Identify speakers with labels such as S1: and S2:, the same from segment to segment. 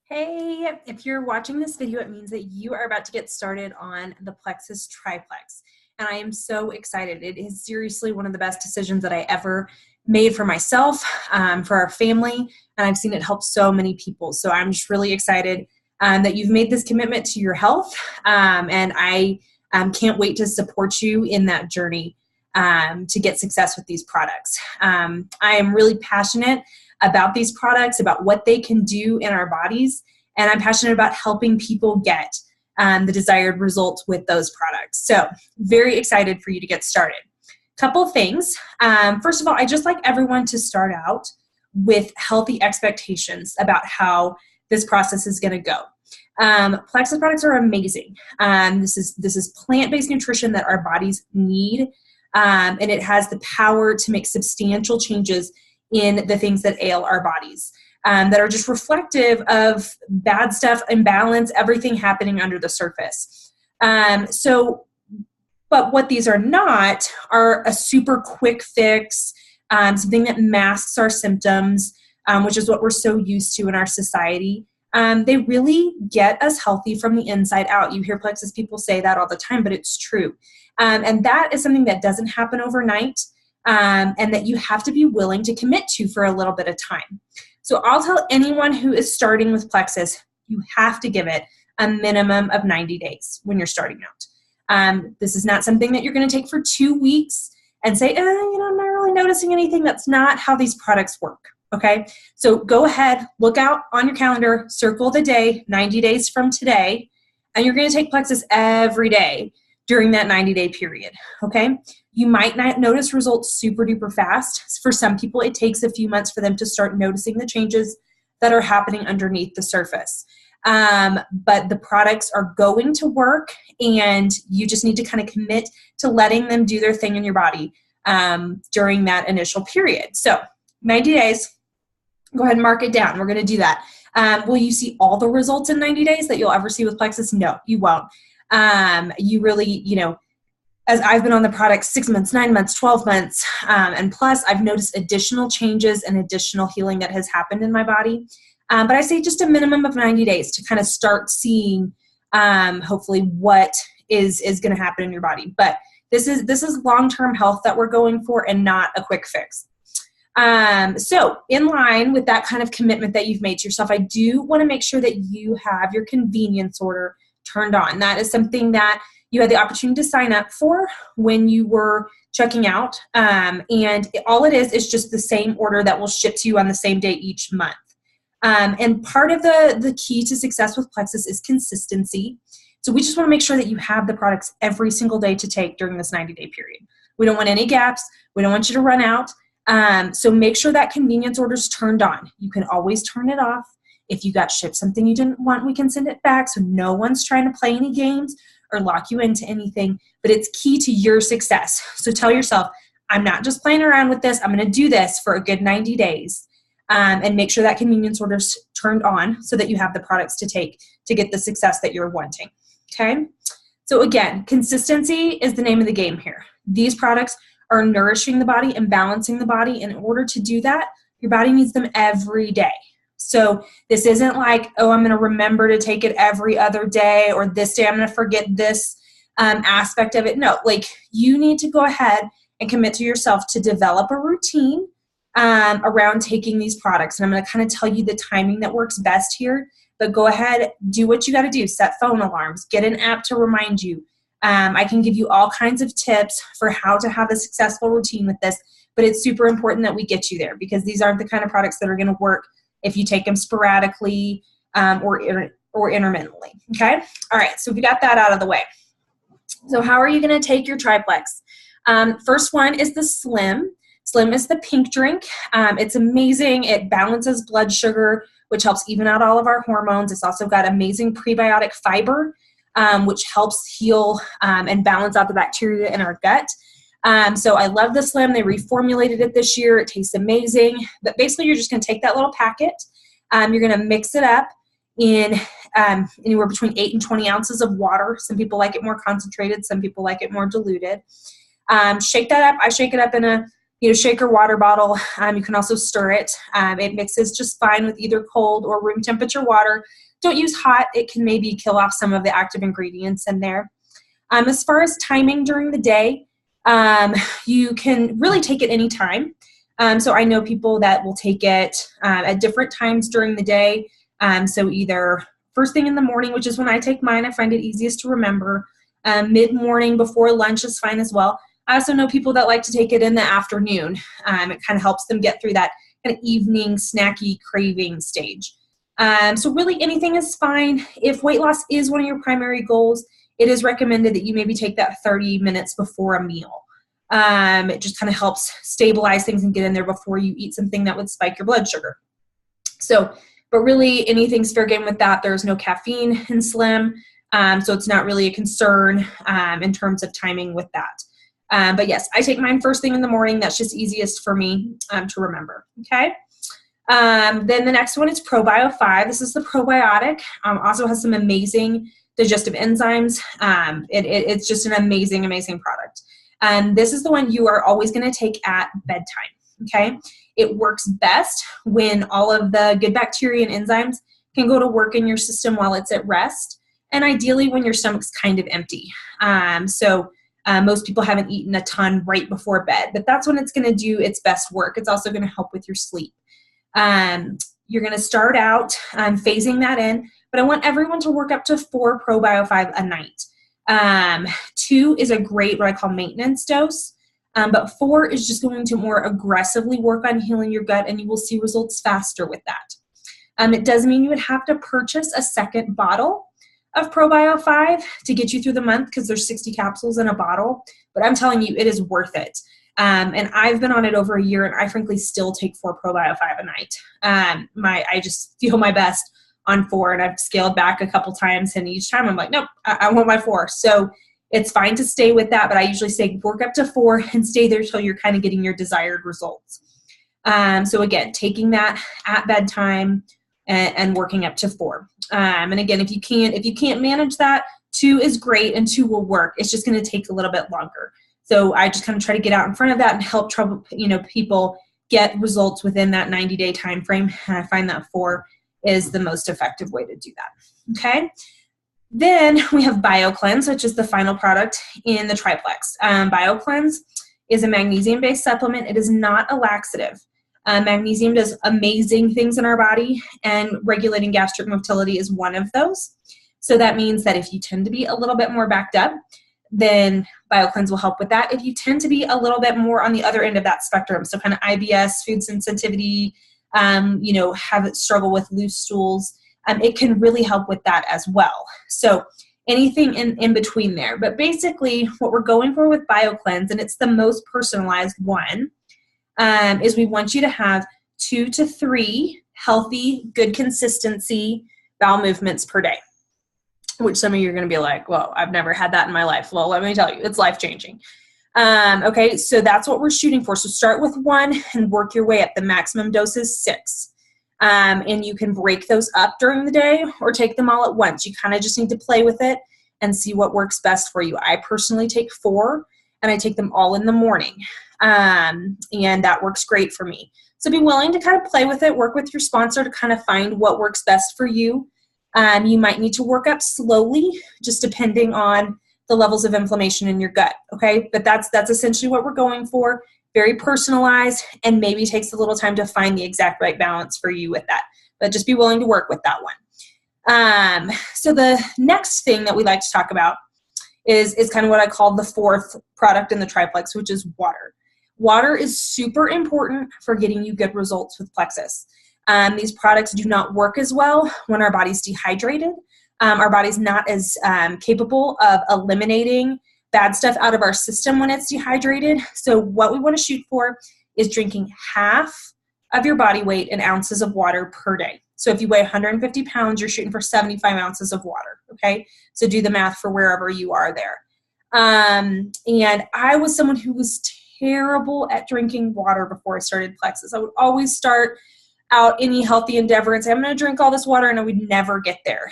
S1: Hey, if you're watching this video, it means that you are about to get started on the Plexus Triplex. And I am so excited. It is seriously one of the best decisions that I ever made for myself, for our family, and I've seen it help so many people. So I'm just really excited that you've made this commitment to your health, and I can't wait to support you in that journey to get success with these products. I am really passionate about these products, about what they can do in our bodies, and I'm passionate about helping people get the desired results with those products. So very excited for you to get started. Couple of things. First of all, I just like everyone to start out with healthy expectations about how this process is going to go. Plexus products are amazing. This is plant-based nutrition that our bodies need, and it has the power to make substantial changes in the things that ail our bodies, that are just reflective of bad stuff, imbalance, everything happening under the surface. But what these are not are a super quick fix, something that masks our symptoms, which is what we're so used to in our society. They really get us healthy from the inside out. You hear Plexus people say that all the time, but it's true. And that is something that doesn't happen overnight. And that you have to be willing to commit to for a little bit of time. So I'll tell anyone who is starting with Plexus, you have to give it a minimum of 90 days when you're starting out. This is not something that you're going to take for 2 weeks and say, I'm not really noticing anything. That's not how these products work. Okay, so go ahead, look out on your calendar, circle the day, 90 days from today, and you're going to take Plexus every day during that 90-day period. Okay. You might not notice results super duper fast. For some people, it takes a few months for them to start noticing the changes that are happening underneath the surface. But the products are going to work, and you just need to kind of commit to letting them do their thing in your body during that initial period. So 90 days, go ahead and mark it down. We're going to do that. Will you see all the results in 90 days that you'll ever see with Plexus? No, you won't. You really, as I've been on the product 6 months, 9 months, 12 months, and plus I've noticed additional changes and additional healing that has happened in my body. But I say just a minimum of 90 days to kind of start seeing, hopefully, what is going to happen in your body. But this is long-term health that we're going for, and not a quick fix. So in line with that kind of commitment that you've made to yourself, I do want to make sure that you have your convenience order turned on. That is something that you had the opportunity to sign up for when you were checking out. And all it is just the same order that will ship to you on the same day each month. And part of the key to success with Plexus is consistency. So we just want to make sure that you have the products every single day to take during this 90-day period. We don't want any gaps. We don't want you to run out. So make sure that convenience order is turned on. You can always turn it off. If you got shipped something you didn't want, we can send it back. So no one's trying to play any games or lock you into anything, but it's key to your success. So tell yourself, I'm not just playing around with this. I'm going to do this for a good 90 days, and make sure that convenience order's turned on so that you have the products to take to get the success that you're wanting. Okay. So again, consistency is the name of the game here. These products are nourishing the body and balancing the body. And in order to do that, your body needs them every day. So this isn't like, oh, I'm going to remember to take it every other day, or this day I'm going to forget this aspect of it. No, like you need to go ahead and commit to yourself to develop a routine around taking these products. And I'm going to kind of tell you the timing that works best here, but go ahead, do what you got to do. Set phone alarms, get an app to remind you. I can give you all kinds of tips for how to have a successful routine with this, but it's super important that we get you there, because these aren't the kind of products that are going to work if you take them sporadically or intermittently. Okay? All right, so we got that out of the way. So how are you going to take your Triplex? First one is the Slim. Slim is the pink drink. It's amazing. It balances blood sugar, which helps even out all of our hormones. It's also got amazing prebiotic fiber, which helps heal and balance out the bacteria in our gut. So I love the Slim. They reformulated it this year. It tastes amazing. But basically, you're just going to take that little packet. You're going to mix it up in anywhere between 8 and 20 ounces of water. Some people like it more concentrated. Some people like it more diluted. Shake that up. I shake it up in a shaker water bottle. You can also stir it. It mixes just fine with either cold or room temperature water. Don't use hot. It can maybe kill off some of the active ingredients in there. As far as timing during the day, you can really take it anytime. So I know people that will take it at different times during the day. So either first thing in the morning, which is when I take mine, I find it easiest to remember. Mid-morning before lunch is fine as well. I also know people that like to take it in the afternoon. It kind of helps them get through that kind of evening snacky craving stage. So really anything is fine. If weight loss is one of your primary goals, it is recommended that you maybe take that 30 minutes before a meal. It just kind of helps stabilize things and get in there before you eat something that would spike your blood sugar. So, but really anything's fair game with that. There's no caffeine in Slim, so it's not really a concern in terms of timing with that. But yes, I take mine first thing in the morning. That's just easiest for me to remember, okay? Then the next one is ProBio 5. This is the probiotic. Also has some amazing digestive enzymes. It's just an amazing, amazing product. This is the one you are always going to take at bedtime, okay? It works best when all of the good bacteria and enzymes can go to work in your system while it's at rest, and ideally when your stomach's kind of empty. Most people haven't eaten a ton right before bed, but that's when it's going to do its best work. It's also going to help with your sleep. You're going to start out phasing that in, but I want everyone to work up to 4 ProBio 5 a night. 2 is a great, what I call maintenance dose, but 4 is just going to more aggressively work on healing your gut, and you will see results faster with that. It does mean you would have to purchase a second bottle of ProBio 5 to get you through the month because there's 60 capsules in a bottle, but I'm telling you, it is worth it. And I've been on it over a year, and I frankly still take 4 ProBio 5 a night. I just feel my best on 4, and I've scaled back a couple times, and each time I'm like, nope, I want my 4. So it's fine to stay with that, but I usually say work up to 4 and stay there till you're kind of getting your desired results. So again, taking that at bedtime and working up to 4. And again, if you can't manage that, 2 is great, and 2 will work. It's just going to take a little bit longer. So I just kind of try to get out in front of that and help people get results within that 90-day time frame. And I find that 4 is the most effective way to do that. Okay. Then we have BioCleanse, which is the final product in the triplex. BioCleanse is a magnesium-based supplement. It is not a laxative. Magnesium does amazing things in our body, and regulating gastric motility is one of those. So that means that if you tend to be a little bit more backed up, then BioCleanse will help with that. If you tend to be a little bit more on the other end of that spectrum, so kind of IBS, food sensitivity, struggle with loose stools, it can really help with that as well. So anything in between there. But basically what we're going for with BioCleanse, and it's the most personalized one, is we want you to have 2 to 3 healthy, good consistency bowel movements per day. Which some of you are going to be like, well, I've never had that in my life. Well, let me tell you, it's life-changing. Okay, so that's what we're shooting for. So start with 1 and work your way up. The maximum dose is 6. And you can break those up during the day or take them all at once. You kind of just need to play with it and see what works best for you. I personally take 4, and I take them all in the morning. And that works great for me. So be willing to kind of play with it, work with your sponsor to kind of find what works best for you. You might need to work up slowly, just depending on the levels of inflammation in your gut, okay? But that's essentially what we're going for, very personalized, and maybe takes a little time to find the exact right balance for you with that. But just be willing to work with that one. So the next thing that we like to talk about is kind of what I call the 4th product in the triplex, which is water. Water is super important for getting you good results with Plexus. These products do not work as well when our body's dehydrated. Our body's not as capable of eliminating bad stuff out of our system when it's dehydrated. So what we want to shoot for is drinking half of your body weight in ounces of water per day. So if you weigh 150 pounds, you're shooting for 75 ounces of water, okay? So do the math for wherever you are there. And I was someone who was terrible at drinking water before I started Plexus. I would always start out any healthy endeavor and say, I'm going to drink all this water, and I would never get there.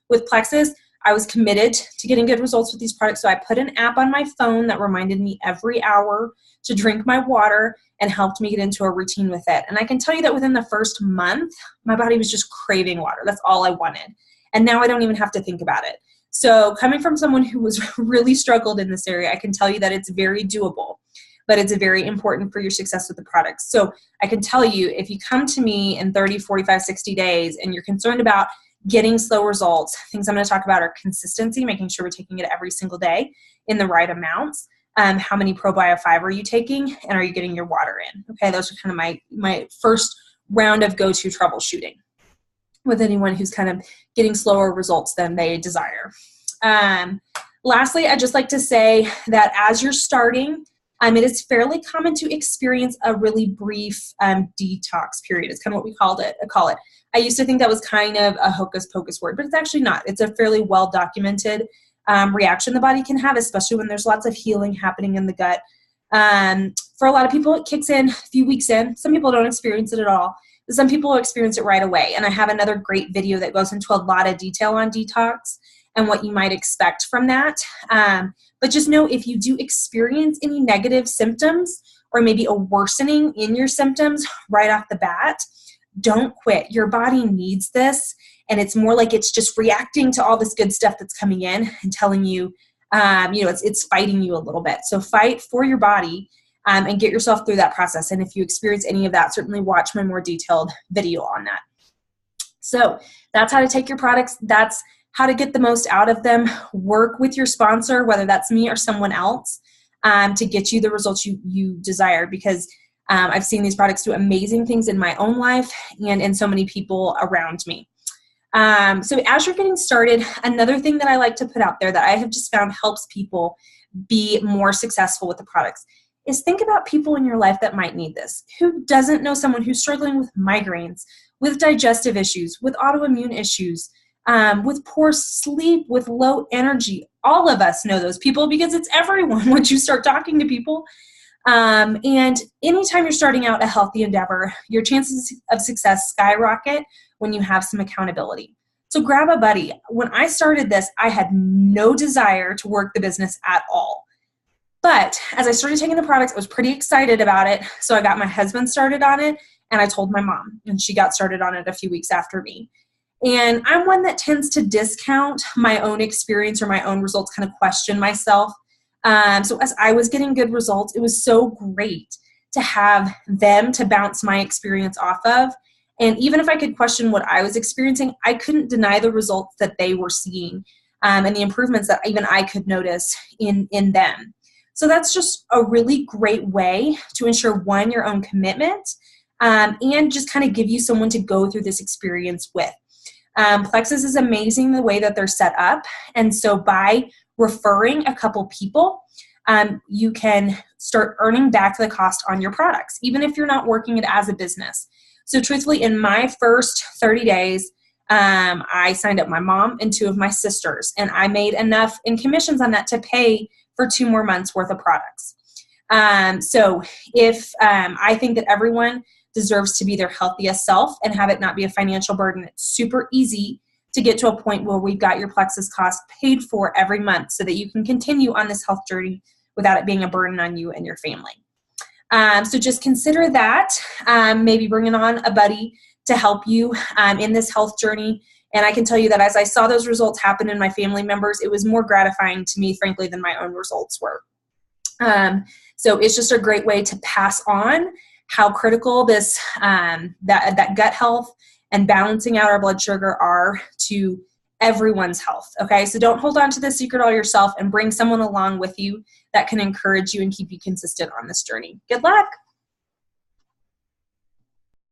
S1: With Plexus, I was committed to getting good results with these products. So I put an app on my phone that reminded me every hour to drink my water and helped me get into a routine with it. And I can tell you that within the first month, my body was just craving water. That's all I wanted. And now I don't even have to think about it. So coming from someone who was really struggled in this area, I can tell you that it's very doable, but it's very important for your success with the products. So I can tell you, if you come to me in 30, 45, 60 days and you're concerned about getting slow results, things I'm going to talk about are consistency, making sure we're taking it every single day in the right amounts. How many probiotic fiber are you taking, and are you getting your water in? Okay, those are kind of my first round of go-to troubleshooting with anyone who's kind of getting slower results than they desire. Lastly, I'd just like to say that as you're starting, it is fairly common to experience a really brief detox period. It's kind of what we call it. I used to think that was kind of a hocus pocus word, but it's actually not. It's a fairly well documented reaction the body can have, especially when there's lots of healing happening in the gut. For a lot of people, it kicks in a few weeks in. Some people don't experience it at all. Some people experience it right away. And I have another great video that goes into a lot of detail on detox and what you might expect from that. But just know, if you do experience any negative symptoms or maybe a worsening in your symptoms right off the bat, don't quit. Your body needs this. And it's more like it's just reacting to all this good stuff that's coming in and telling you, it's fighting you a little bit. So fight for your body and get yourself through that process. And if you experience any of that, certainly watch my more detailed video on that. So that's how to take your products. That's how to get the most out of them. Work with your sponsor, whether that's me or someone else, to get you the results you desire, because I've seen these products do amazing things in my own life and in so many people around me. So as you're getting started, another thing that I like to put out there that I have just found helps people be more successful with the products is think about people in your life that might need this. Who doesn't know someone who's struggling with migraines, with digestive issues, with autoimmune issues, with poor sleep, with low energy? All of us know those people because it's everyone once you start talking to people. And anytime you're starting out a healthy endeavor, your chances of success skyrocket when you have some accountability. So grab a buddy. When I started this, I had no desire to work the business at all. But as I started taking the products, I was pretty excited about it. So I got my husband started on it, and I told my mom, and she got started on it a few weeks after me. And I'm one that tends to discount my own experience or my own results, kind of question myself. So as I was getting good results, it was so great to have them to bounce my experience off of. And even if I could question what I was experiencing, I couldn't deny the results that they were seeing and the improvements that even I could notice in them. So that's just a really great way to ensure, one, your own commitment, and just kind of give you someone to go through this experience with. Plexus is amazing the way that they're set up. And so by referring a couple people, you can start earning back the cost on your products, even if you're not working it as a business. So truthfully, in my first 30 days, I signed up my mom and 2 of my sisters, and I made enough in commissions on that to pay for 2 more months worth of products. So if I think that everyone deserves to be their healthiest self and have it not be a financial burden, it's super easy to get to a point where we've got your Plexus cost paid for every month so that you can continue on this health journey without it being a burden on you and your family. So just consider that, maybe bringing on a buddy to help you in this health journey. And I can tell you that as I saw those results happen in my family members, it was more gratifying to me, frankly, than my own results were. So it's just a great way to pass on how critical this that gut health and balancing out our blood sugar are to everyone's health. Okay, so don't hold on to the secret all yourself, and bring someone along with you that can encourage you and keep you consistent on this journey. Good luck.